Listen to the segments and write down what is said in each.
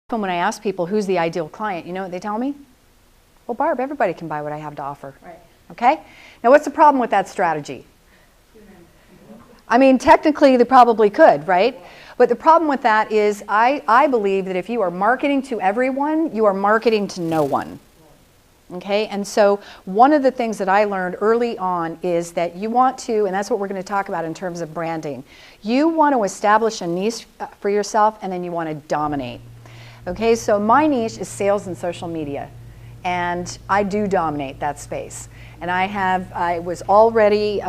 When I ask people who's the ideal client, you know what they tell me? Well, Barb, everybody can buy what I have to offer. Right. Okay? Now, what's the problem with that strategy? I mean, technically, they probably could, right? But the problem with that is I believe that if you are marketing to everyone, you are marketing to no one. Okay? And so one of the things that I learned early on is that you want to, and that's what we're going to talk about in terms of branding, you want to establish a niche for yourself, and then you want to dominate. Okay, so my niche is sales and social media, and I do dominate that space. And I was already,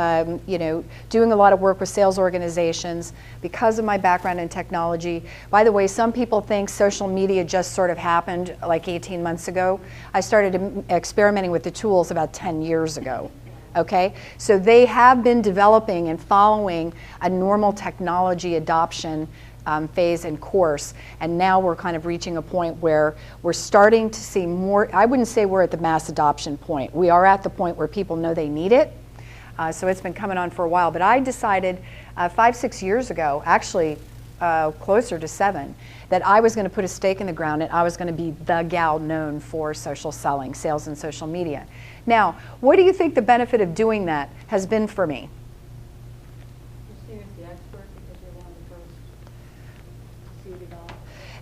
doing a lot of work with sales organizations because of my background in technology. By the way, some people think social media just sort of happened like 18 months ago. I started experimenting with the tools about 10 years ago. Okay, so they have been developing and following a normal technology adoption phase and course, and now we're kind of reaching a point where we're starting to see more. I wouldn't say we're at the mass adoption point. We are at the point where people know they need it, so it's been coming on for a while. But I decided 5-6 years ago, actually closer to 7, that I was going to put a stake in the ground and I was going to be the gal known for social selling, sales and social media. Now, what do you think the benefit of doing that has been for me?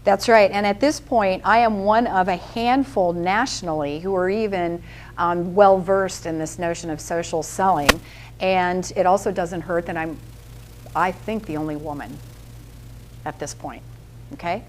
That's right, and at this point, I am one of a handful nationally who are even well versed in this notion of social selling, and it also doesn't hurt that I think, the only woman at this point, okay?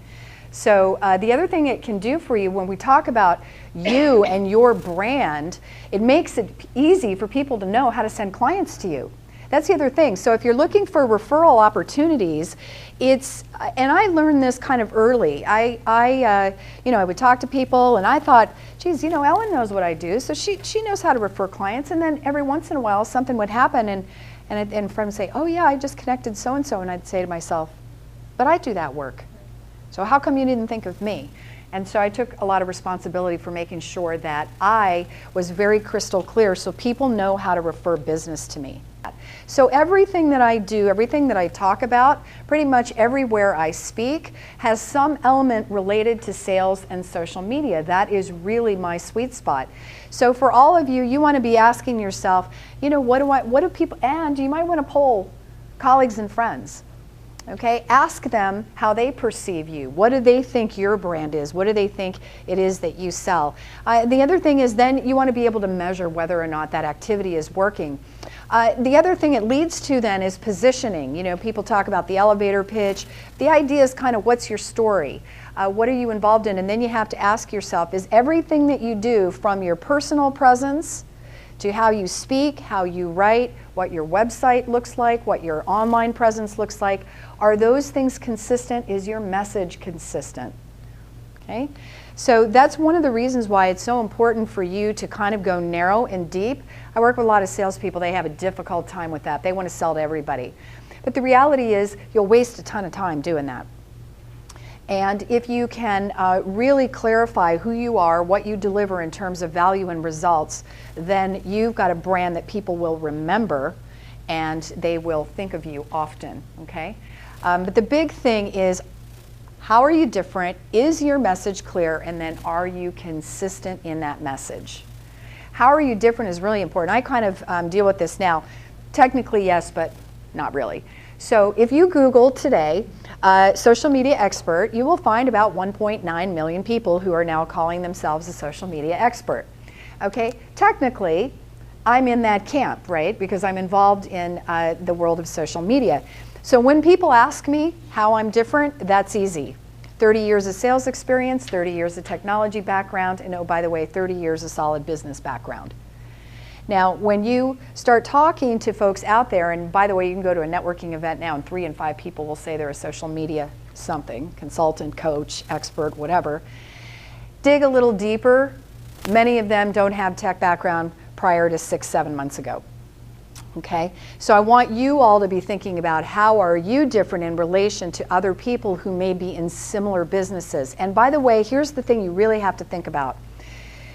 So the other thing it can do for you when we talk about you and your brand, it makes it easy for people to know how to send clients to you. That's the other thing. So if you're looking for referral opportunities, and I learned this kind of early. I would talk to people, and I thought, geez, Ellen knows what I do, so she knows how to refer clients. And then every once in a while, something would happen, and friends would say, oh yeah, I just connected so and so, and I'd say to myself, but I do that work. So how come you didn't think of me? And so I took a lot of responsibility for making sure that I was very crystal clear so people know how to refer business to me. So everything that I do, everything that I talk about, pretty much everywhere I speak, has some element related to sales and social media. That is really my sweet spot. So for all of you, you want to be asking yourself, what do people, and you might want to poll colleagues and friends. Okay, ask them how they perceive you. What do they think your brand is? What do they think it is that you sell? The other thing is then you want to be able to measure whether or not that activity is working. The other thing it leads to then is positioning. People talk about the elevator pitch. The idea is kind of what's your story? What are you involved in? And then you have to ask yourself, is everything that you do, from your personal presence to how you speak, how you write, what your website looks like, what your online presence looks like, are those things consistent? Is your message consistent? Okay? So that's one of the reasons why it's so important for you to kind of go narrow and deep. I work with a lot of salespeople. They have a difficult time with that. They want to sell to everybody. But the reality is you'll waste a ton of time doing that. And if you can really clarify who you are, what you deliver in terms of value and results, then you've got a brand that people will remember and they will think of you often, okay? But the big thing is, how are you different? Is your message clear? And then are you consistent in that message? How are you different is really important. I kind of deal with this now. Technically, yes, but not really. So if you Google today, social media expert, you will find about 1.9 million people who are now calling themselves a social media expert. Okay, technically, I'm in that camp, right? Because I'm involved in the world of social media. So when people ask me how I'm different, that's easy. 30 years of sales experience, 30 years of technology background, and oh, by the way, 30 years of solid business background. Now, when you start talking to folks out there, and by the way, you can go to a networking event now and 3 in 5 people will say they're a social media something, consultant, coach, expert, whatever. Dig a little deeper. Many of them don't have tech background prior to 6-7 months ago. Okay, so I want you all to be thinking about how are you different in relation to other people who may be in similar businesses. And by the way, here's the thing you really have to think about.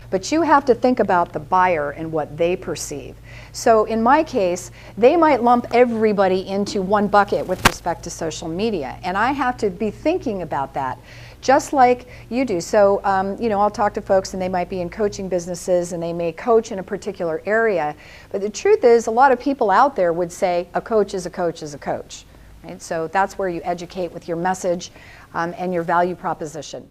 but you have to think about the buyer and what they perceive. So in my case, they might lump everybody into one bucket with respect to social media, and I have to be thinking about that, just like you do. So, you know, I'll talk to folks and they might be in coaching businesses and they may coach in a particular area, but the truth is a lot of people out there would say a coach is a coach is a coach. Right? So that's where you educate with your message and your value proposition.